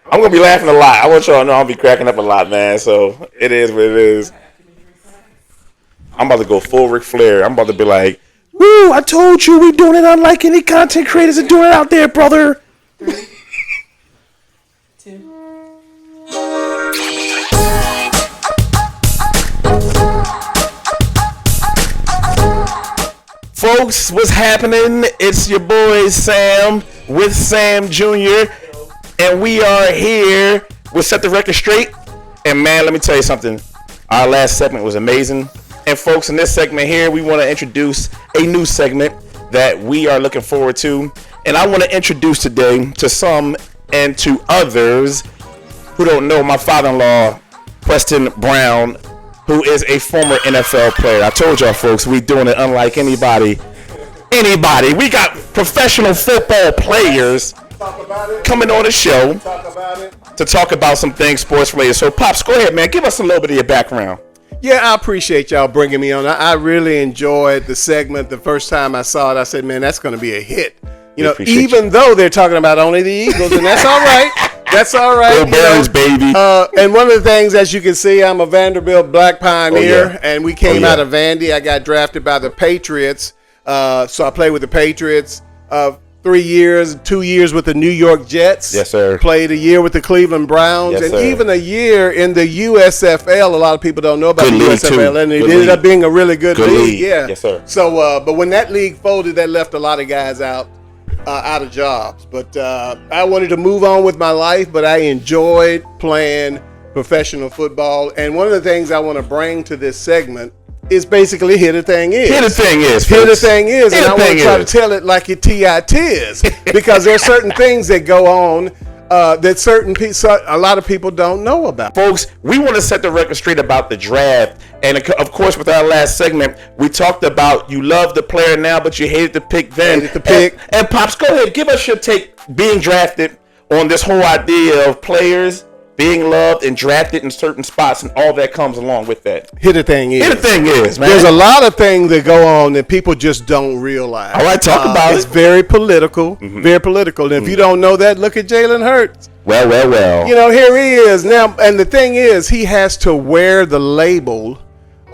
I'm gonna be laughing a lot. I want y'all to know I'll be cracking up a lot, man. So it is what it is. I'm about to go full Ric Flair. I'm about to be like, "Woo! I told you we doing it unlike any content creators are doing it out there, brother." 3, 2. Folks, what's happening? It's your boy Sam with Sam Jr. And we are here. We'll set the record straight. And man, let me tell you something. Our last segment was amazing. And folks, in this segment here, we want to introduce a new segment that we are looking forward to. And I want to introduce today to some and to others who don't know my father-in-law, Preston Brown, who is a former NFL player. I told y'all, folks, we doing it unlike anybody. We got professional football players coming on the show to talk about some things sports related. So, Pops, go ahead, man. Give us a little bit of your background. Yeah, I appreciate y'all bringing me on. I really enjoyed the segment. The first time I saw it, I said, man, that's going to be a hit. You know, even though they're talking about only the Eagles, and that's all right. That's all right. Go Birds, baby. And one of the things, as you can see, I'm a Vanderbilt Black Pioneer, and we came out of Vandy. I got drafted by the Patriots, so I played with the Patriots 3 years, 2 years with the New York Jets. Yes, sir. Played a year with the Cleveland Browns, yes, and sir. even a year in the USFL. A lot of people don't know about the USFL, too. and it ended up being a really good league. Yeah. Yes, sir. So, but when that league folded, that left a lot of guys out of jobs. But I wanted to move on with my life, but I enjoyed playing professional football. And one of the things I want to bring to this segment is basically here the thing is. Here the thing is, Here the folks. thing is. Here And the I want thing to try to is. tell it like it is. Because there's certain things that go on that certain people, a lot of people don't know about. Folks, we want to set the record straight about the draft. And of course, with our last segment, we talked about you love the player now, but you hated the pick then. And Pops, go ahead, give us your take being drafted on this whole idea of players being loved and drafted in certain spots and all that comes along with that. Here the thing is. Here the thing is, man. There's a lot of things that go on that people just don't realize. All right, talk about It's it. very political, very political. And if you don't know that, look at Jalen Hurts. Well. You know, here he is now. And the thing is, he has to wear the label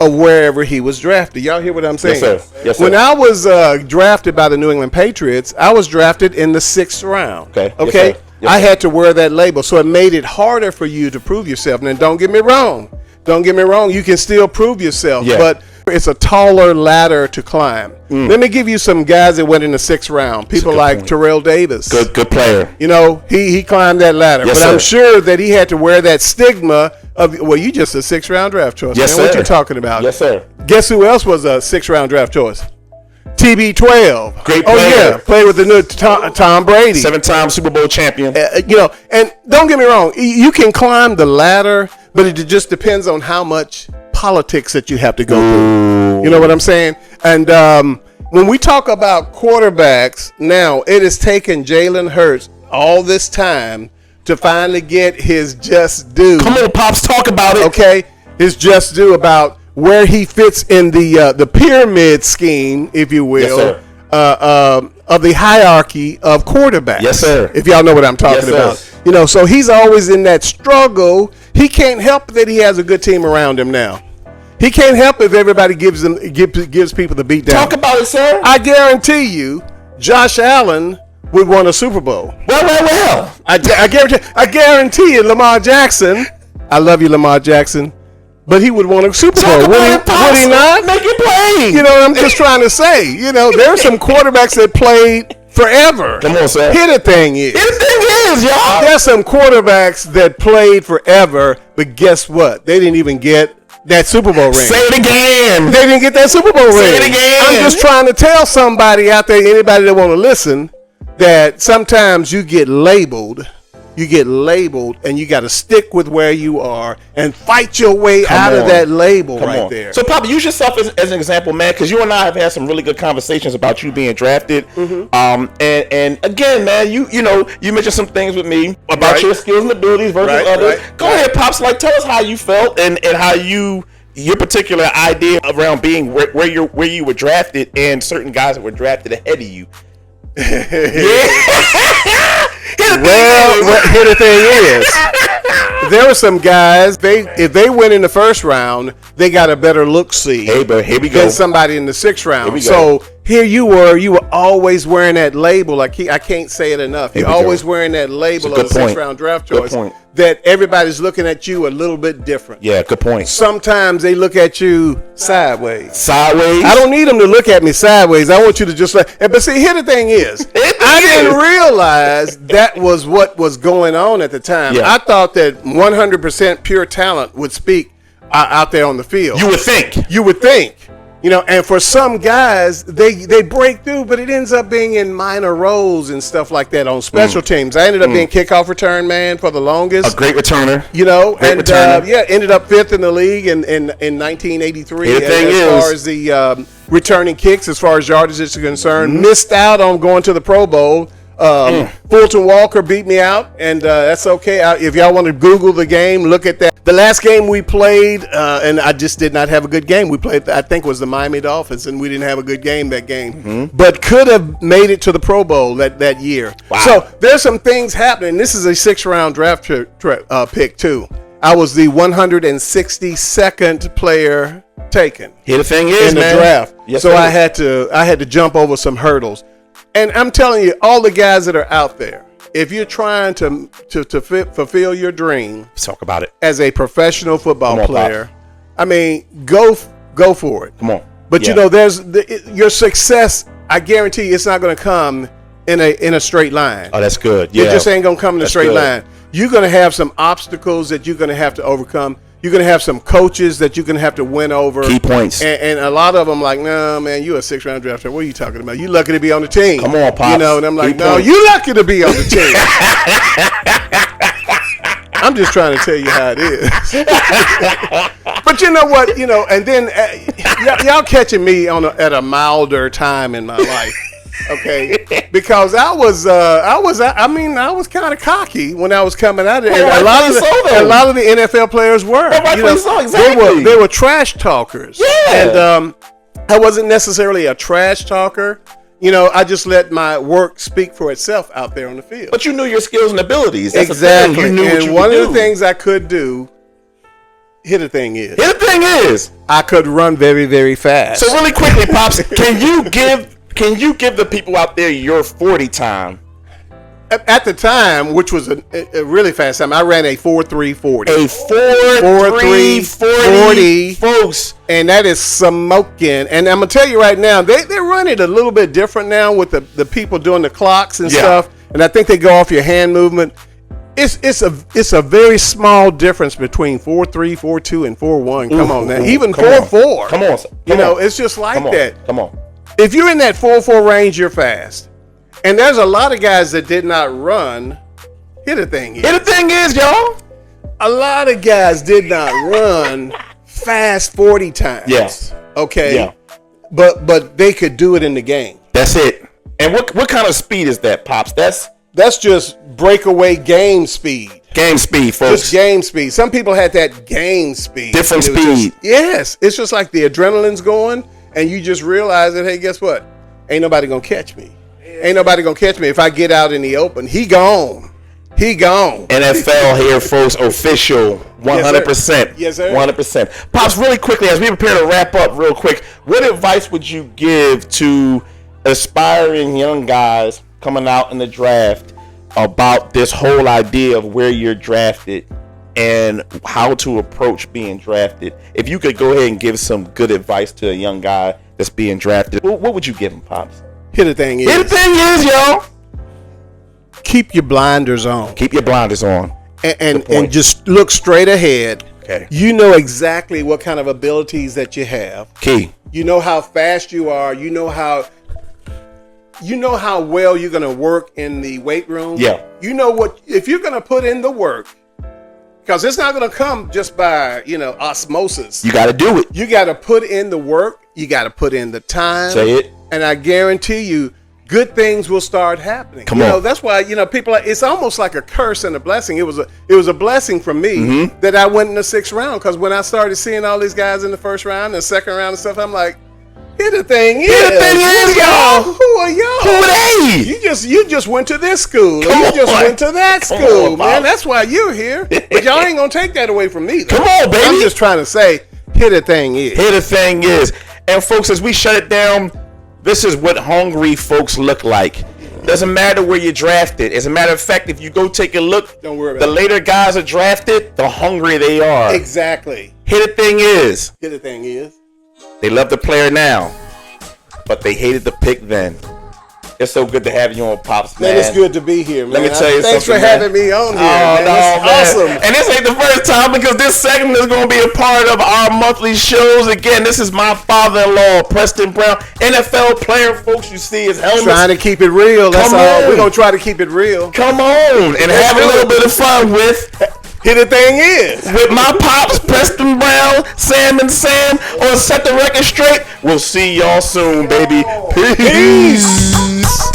of wherever he was drafted. Y'all hear what I'm saying? Yes, sir. Yes, sir. When I was drafted by the New England Patriots, I was drafted in the 6th round. Okay. Yes, Okay. sir. Yes, I sir. had to wear that label, so it made it harder for you to prove yourself. And don't get me wrong. You can still prove yourself, but it's a taller ladder to climb. Let me give you some guys that went in the 6th round. People like point. Terrell Davis. Good player. You know, he climbed that ladder. Yes, but sir. I'm sure that he had to wear that stigma of, well, you just a 6th round draft choice. Yes, man. What sir. you talking about? Yes, sir. Guess who else was a 6th round draft choice? TB12. Great Oh, player. yeah. Played with the new Tom Brady. 7-time Super Bowl champion. You know, and don't get me wrong, you can climb the ladder, but it just depends on how much politics that you have to go through. You know what I'm saying? And when we talk about quarterbacks, now it has taken Jalen Hurts all this time to finally get his just due. Come on, Pops, talk about it. Okay, his just due about where he fits in the pyramid scheme, if you will. Yes, sir. Of the hierarchy of quarterbacks. Yes, sir. If y'all know what I'm talking Yes, sir. about. You know, so he's always in that struggle. He can't help that he has a good team around him now. He can't help if everybody gives people the beat down. Talk about it, sir. I guarantee you, Josh Allen would win a Super Bowl. Well. I guarantee you, Lamar Jackson. I love you, Lamar Jackson. But he would want a Super Bowl. Would he not? Make it plain. You know, I'm just trying to say, you know, there are some quarterbacks that played forever. Come on, sir. Here the thing is. Y'all. There's some quarterbacks that played forever, but guess what? They didn't even get that Super Bowl ring. Say it again. They didn't get that Super Bowl ring. Say it again. I'm just trying to tell somebody out there, anybody that want to listen, that sometimes you get labeled, and you got to stick with where you are and fight your way out of that label there. So, Papa, use yourself as an example, man, because you and I have had some really good conversations about you being drafted. And again, man, you know, you mentioned some things with me about your skills and abilities versus others. Go ahead, Pops. Like, tell us how you felt and how your particular idea around being where you were drafted and certain guys that were drafted ahead of you. Here the thing is, there were some guys. If they went in the first round, they got a better look-see. Hey, but here we go. Than somebody in the sixth round. So here you were always wearing that label. I can't say it enough. You're always wearing that label of a sixth-round draft choice. That everybody's looking at you a little bit different. Yeah, good point. Sometimes they look at you sideways. Sideways? I don't need them to look at me sideways. I want you to just but see, here the thing is, I didn't realize that was what was going on at the time. Yeah. I thought that 100% pure talent would speak out there on the field. You would think. And for some guys, they break through, but it ends up being in minor roles and stuff like that on special teams. I ended up being kickoff return man for the longest. A great returner. Ended up fifth in the league in 1983 as far as the returning kicks, as far as yardage is concerned. Missed out on going to the Pro Bowl. Fulton Walker beat me out, and that's okay. If y'all want to Google the game, look at that. The last game we played, and I just did not have a good game. We played, I think, was the Miami Dolphins, and we didn't have a good game that game. But could have made it to the Pro Bowl that year. Wow. So there's some things happening. This is a sixth-round draft pick, too. I was the 162nd player taken. Here the thing is, in the draft. Yes, so I had to jump over some hurdles. And I'm telling you, all the guys that are out there, if you're trying to fulfill your dream, let's talk about it as a professional football player. Pops. I mean, go for it. Come on. But there's your success. I guarantee you, it's not going to come in a straight line. Oh, that's good. Yeah, it just ain't going to come in a straight line. You're going to have some obstacles that you're going to have to overcome. You're going to have some coaches that you're going to have to win over. Key points. And a lot of them like, no, man, you're a sixth-round draft pick. What are you talking about? You lucky to be on the team. Come on, Pops. And I'm like, no, you lucky to be on the team. I'm just trying to tell you how it is. But you know what? And then y'all catching me at a milder time in my life. Okay, because I was kind of cocky when I was coming out of it. And a lot of the NFL players were. Exactly. They were trash talkers. Yeah. And I wasn't necessarily a trash talker. I just let my work speak for itself out there on the field. But you knew your skills and abilities. That's exactly. You knew what you one of the things I could do. Here the thing is, I could run very, very fast. So really quickly, Pops, can you give the people out there your 40 time? At the time, which was a really fast time, I ran a 4.340. A 4.340, folks. And that is smoking. And I'm going to tell you right now, they're running a little bit different now with the people doing the clocks and stuff. And I think they go off your hand movement. It's a very small difference between 4.3, 4.2, and 4.1. Come on now. Even 4.4. Come on. It's just like that. Come on. If you're in that 4.4 range, you're fast. And there's a lot of guys that did not run. Here the thing is, y'all. A lot of guys did not run fast 40 times. Yes. Okay. Yeah. But they could do it in the game. That's it. And what kind of speed is that, Pops? That's just breakaway game speed. Game speed, folks. Just game speed. Some people had that game speed. Different speed. Yes. It's just like the adrenaline's going, and you just realize that, hey, guess what? Ain't nobody going to catch me. Ain't nobody going to catch me if I get out in the open. He gone. NFL here, folks, official, 100%. Yes, sir. 100%. Pops, really quickly, as we prepare to wrap up real quick, what advice would you give to aspiring young guys coming out in the draft about this whole idea of where you're drafted and how to approach being drafted? If you could go ahead and give some good advice to a young guy that's being drafted, what would you give him, Pops? Here the thing is, y'all. Keep your blinders on. And just look straight ahead. Okay. You know exactly what kind of abilities that you have. Key. You know how fast you are. You know how well you're going to work in the weight room. Yeah. You know what, if you're going to put in the work, because it's not going to come just by, osmosis. You got to do it. You got to put in the work. You got to put in the time. Say it. And I guarantee you, good things will start happening. Come on. That's why, people, it's almost like a curse and a blessing. It was a blessing for me that I went in the sixth round, because when I started seeing all these guys in the first round and second round and stuff, I'm like, Here the thing is, y'all. Who are y'all? Who are they? You just went to this school. Come you just on. went to that Come school, on, man. Bob. That's why you're here. But y'all ain't gonna take that away from me. Though. Come on, baby. I'm just trying to say, here the thing is. Here the thing is. And folks, as we shut it down, this is what hungry folks look like. Doesn't matter where you're drafted. As a matter of fact, if you go take a look, Don't worry about the it. later guys are drafted, the hungrier they are. Exactly. Here the thing is, Here the thing is. they love the player now, but they hated the pick then. It's so good to have you on, Pops, man. Man, it's good to be here, man. Let me tell you Thanks something, for man. having me on here. Oh, man. no, That's man. awesome. And this ain't the first time because this segment is going to be a part of our monthly shows. Again, this is my father-in-law, Preston Brown, NFL player, folks. You see his helmet. Trying to keep it real. That's Come all. on. We're gonna try to keep it real. Come on and have a do little it. bit of fun with Here the thing is. my pops, Preston Brown, Sam and Sam on Set the Record Straight. We'll see y'all soon, baby. Peace.